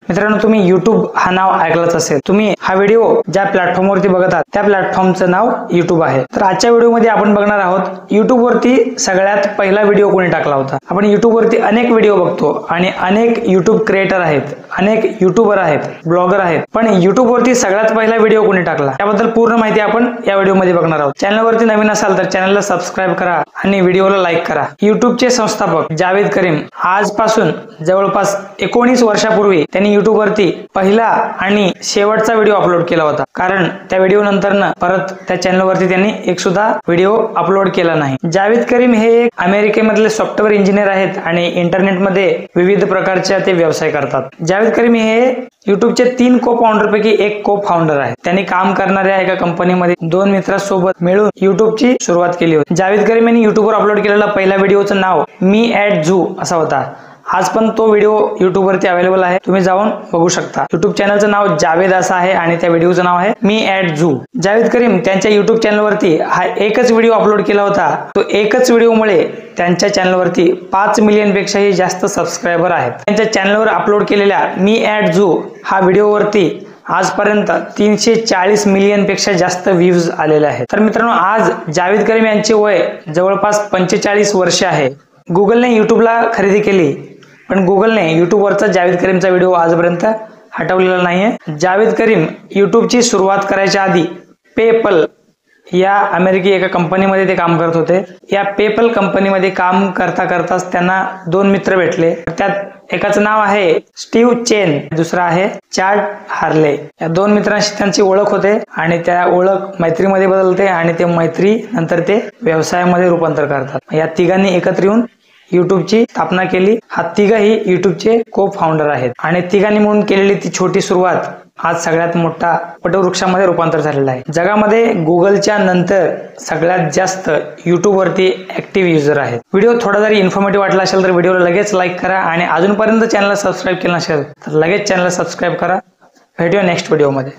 मित्रांनो, तुम्ही YouTube हा नाव ऐकलंच असेल। तुम्ही हा व्हिडिओ ज्या प्लॅटफॉर्मवरती बघत आहात त्या प्लॅटफॉर्मचं नाव YouTube आहे। तर आजच्या व्हिडिओमध्ये आपण बघणार आहोत YouTube वरती सगळ्यात पहिला व्हिडिओ कोणी टाकला होता। आपण YouTube वरती अनेक व्हिडिओ बघतो आणि अनेक YouTube क्रिएटर आहेत, अनेक यूट्यूबर आहेत, ब्लॉगर आहेत, पण YouTube वरती सगळ्यात पहिला व्हिडिओ कोणी टाकला याबद्दल पूर्ण माहिती आपण या व्हिडिओमध्ये बघणार आहोत। चॅनल वरती नवीन असाल तर चॅनलला सबस्क्राइब करा आणि व्हिडिओला लाईक करा। YouTubeचे संस्थापक जावेद करीम आजपासून जवळपास 19 वर्षापूर्वी त्यांनी YouTube वरती पहिला आणि शेवटचा व्हिडिओ अपलोड केला होता, कारण त्या व्हिडिओ नंतर परत त्या चॅनल वरती त्यांनी एक सुद्धा व्हिडिओ अपलोड केला नाही। जावेद करीम हे एक अमेरिकेमधले सॉफ्टवेअर इंजिनियर आहेत आणि इंटरनेटमध्ये विविध प्रकारचे ते व्यवसाय करतात। जावेद करीम हे YouTubeचे 3 को फाउंडर पैकी एक को फाउंडर आहे। त्यांनी काम करणाऱ्या एका कंपनीमध्ये 2 मित्रांसोबत मिळून YouTubeची सुरुवात केली होती। जावेद करीम यांनी YouTube वर अपलोड केलेला पहिला व्हिडिओचं नाव मी ॲट झू असा होता। आज पण तो व्हिडिओ YouTube वरती अवेलेबल आहे, तुम्ही जाऊन बघू शकता। YouTube चॅनलचं नाव जावेद असं आहे आणि त्या व्हिडिओचं नाव आहे मी ॲट झू। जावेद करीम त्यांच्या YouTube चॅनल वरती हा एकच व्हिडिओ अपलोड केला होता। तो एकच व्हिडिओमुळे त्यांच्या चॅनल वरती 5 मिलियन पेक्षाही जास्त सबस्क्रायबर आहेत। त्यांच्या चॅनलवर अपलोड केलेल्या मी ॲट झू हा व्हिडिओ वरती आजपर्यंत 340 मिलियन पेक्षा जास्त व्ह्यूज आलेले आहेत। तर मित्रांनो, आज जावेद करीम यांचे वय जवळपास 45 वर्ष आहे। गुगलने YouTubeला खरेदी केली, पण गुगलने YouTube वरचा जावेद करीमचा व्हिडिओ आजपर्यंत हटवलेला नाहीये। जावेद करीम YouTubeची सुरुवात करायच्या आधी पेपल या अमेरिकी एका कंपनीमध्ये ते काम करत होते। या पेपल कंपनीमध्ये काम करता करताच त्यांना 2 मित्र भेटले। त्यात एकाचं नाव आहे स्टीव्ह चेन, दुसरा आहे चार्ड हार्ले। या 2 मित्रांशी त्यांची ओळख होते आणि त्या ओळख मैत्रीमध्ये बदलते आणि ते मैत्री नंतर ते व्यवसायामध्ये रूपांतर करतात। या तिघांनी एकत्र येऊन YouTubeची स्थापना केली। हा तिघही YouTubeचे को फाउंडर आहेत आणि तिघांनी म्हणून केलेली ती छोटी सुरुवात आज सगळ्यात मोठा वटवृक्षामध्ये रूपांतर झालेला आहे। जगामध्ये गुगलच्या नंतर सगळ्यात जास्त YouTube वरती ऍक्टिव्ह युजर आहेत। व्हिडिओ थोडा जरी इन्फॉर्मेटिव्ह वाटला असेल तर व्हिडिओला लगेच लाईक करा आणि अजूनपर्यंत चॅनलला सबस्क्राइब केलं नसेल तर लगेच चॅनलला सबस्क्राइब करा। भेटूया नेक्स्ट व्हिडिओमध्ये।